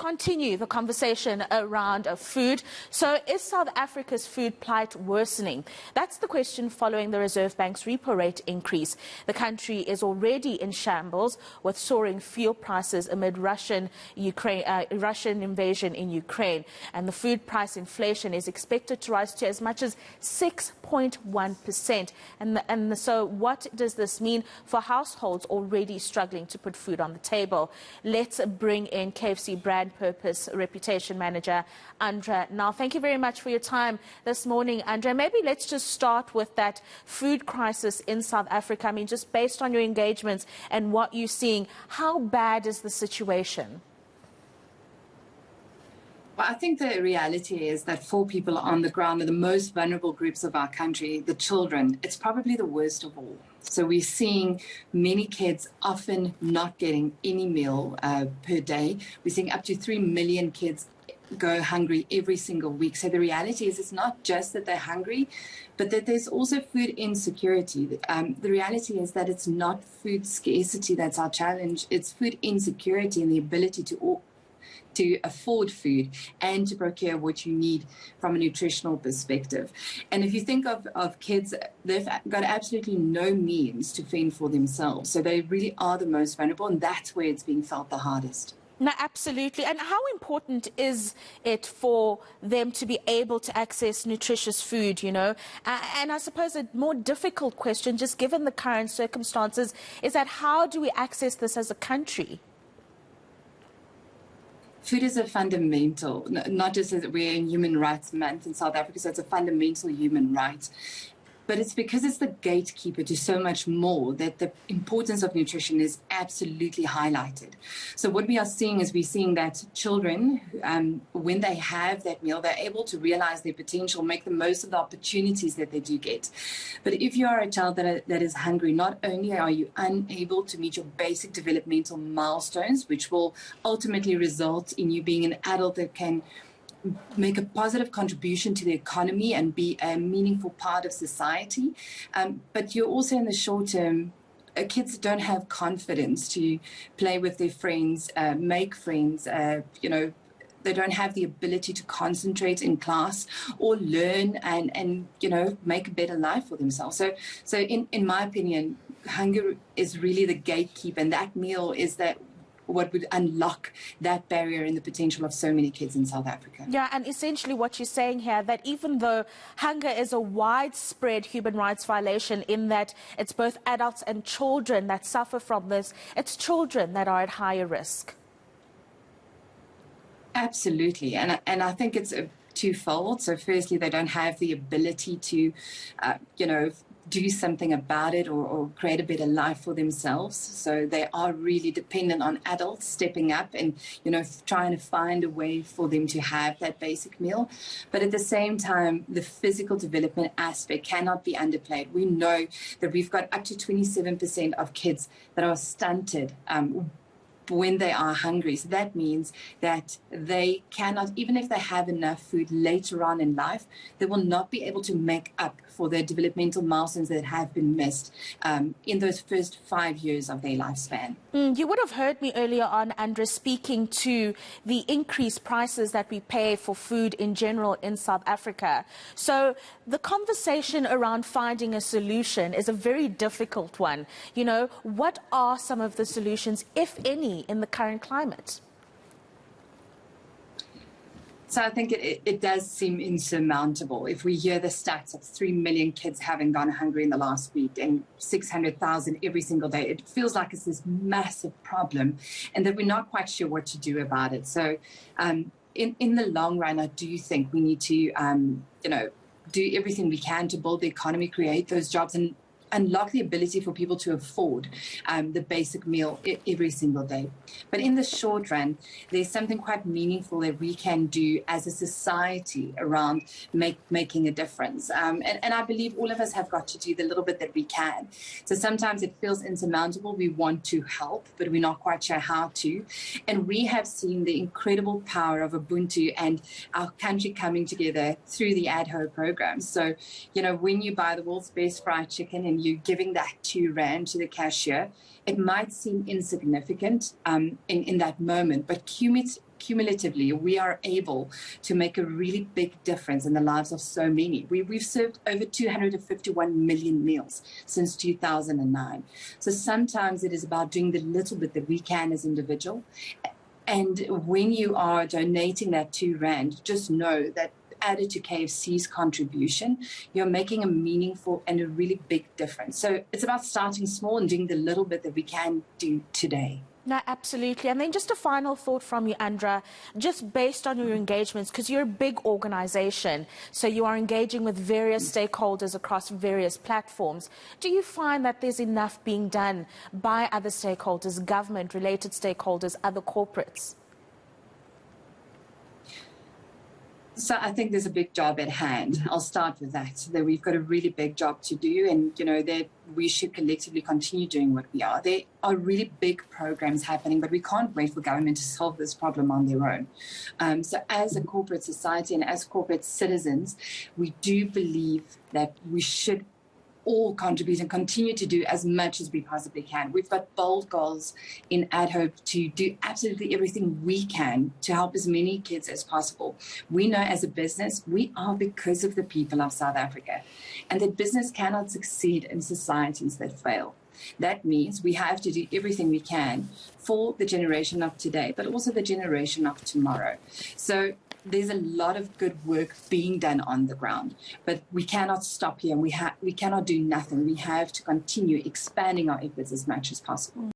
continue the conversation around food. So is South Africa's food plight worsening? That's the question following the Reserve Bank's repo rate increase. The country is already in shambles with soaring fuel prices amid Russian invasion in Ukraine. And the food price inflation is expected to rise to as much as 6.1%. And so what does this mean for households already struggling to put food on the table? Let's bring in KFC Brand Purpose Reputation Manager, Andra Nel. Thank you very much for your time this morning, Andra. Maybe let's just start with that food crisis in South Africa. I mean, just based on your engagements and what you're seeing, how bad is the situation? Well, I think the reality is that for people on the ground, are the most vulnerable groups of our country, the children, it's probably the worst of all. So we're seeing many kids often not getting any meal per day. We're seeing up to 3 million kids go hungry every single week. So the reality is it's not just that they're hungry, but that there's also food insecurity. The reality is that it's not food scarcity that's our challenge. It's food insecurity and the ability to afford food and to procure what you need from a nutritional perspective. And if you think of kids, they've got absolutely no means to fend for themselves. So they really are the most vulnerable, and that's where it's being felt the hardest. No, absolutely. And how important is it for them to be able to access nutritious food, you know? And I suppose a more difficult question, just given the current circumstances, is that how do we access this as a country? Food is a fundamental, not just as we're in Human Rights Month in South Africa, so it's a fundamental human right. But it's because it's the gatekeeper to so much more that the importance of nutrition is absolutely highlighted. So what we are seeing is we're seeing that children, when they have that meal, they're able to realize their potential, make the most of the opportunities that they do get. But if you are a child that is hungry, not only are you unable to meet your basic developmental milestones, which will ultimately result in you being an adult that can make a positive contribution to the economy and be a meaningful part of society. But you're also in the short term, kids don't have confidence to play with their friends, make friends, they don't have the ability to concentrate in class or learn and make a better life for themselves. So in my opinion, hunger is really the gatekeeper, and that meal is that what would unlock that barrier and the potential of so many kids in South Africa. Yeah, and essentially what you're saying here, that even though hunger is a widespread human rights violation in that it's both adults and children that suffer from this, it's children that are at higher risk. Absolutely, and I think it's twofold. So firstly, they don't have the ability to, do something about it or create a better life for themselves. So they are really dependent on adults stepping up and, trying to find a way for them to have that basic meal. But at the same time, the physical development aspect cannot be underplayed. We know that we've got up to 27% of kids that are stunted when they are hungry. So that means that they cannot, even if they have enough food later on in life, they will not be able to make up for their developmental milestones that have been missed in those first 5 years of their lifespan. You would have heard me earlier on, Andra, speaking to the increased prices that we pay for food in general in South Africa. So the conversation around finding a solution is a very difficult one. What are some of the solutions, if any, in the current climate? So I think it does seem insurmountable. If we hear the stats of 3 million kids having gone hungry in the last week and 600,000 every single day, it feels like it's this massive problem and that we're not quite sure what to do about it. So in the long run, I do think we need to, do everything we can to build the economy, create those jobs, and unlock the ability for people to afford the basic meal every single day. But in the short run, there's something quite meaningful that we can do as a society around making a difference. And I believe all of us have got to do the little bit that we can. So sometimes it feels insurmountable. We want to help, but we're not quite sure how to. And we have seen the incredible power of Ubuntu and our country coming together through the ad hoc programs. So, when you buy the world's best fried chicken and you giving that R2 to the cashier, it might seem insignificant in that moment, but cumulatively, we are able to make a really big difference in the lives of so many. We've served over 251 million meals since 2009. So sometimes it is about doing the little bit that we can as individuals. And when you are donating that R2, just know that added to KFC's contribution, you're making a meaningful and a really big difference. So it's about starting small and doing the little bit that we can do today. No, absolutely. And then just a final thought from you, Andra, just based on your engagements, because you're a big organization, so you are engaging with various stakeholders across various platforms. Do you find that there's enough being done by other stakeholders, government-related stakeholders, other corporates? So I think there's a big job at hand. I'll start with that we've got a really big job to do, and that we should collectively continue doing what we are. There are really big programs happening, but we can't wait for government to solve this problem on their own. So as a corporate society and as corporate citizens, we do believe that we should all contribute and continue to do as much as we possibly can. We've got bold goals in AdHope to do absolutely everything we can to help as many kids as possible. We know as a business, we are because of the people of South Africa, and that business cannot succeed in societies that fail. That means we have to do everything we can for the generation of today, but also the generation of tomorrow. So there's a lot of good work being done on the ground, but we cannot stop here. We cannot do nothing. We have to continue expanding our efforts as much as possible.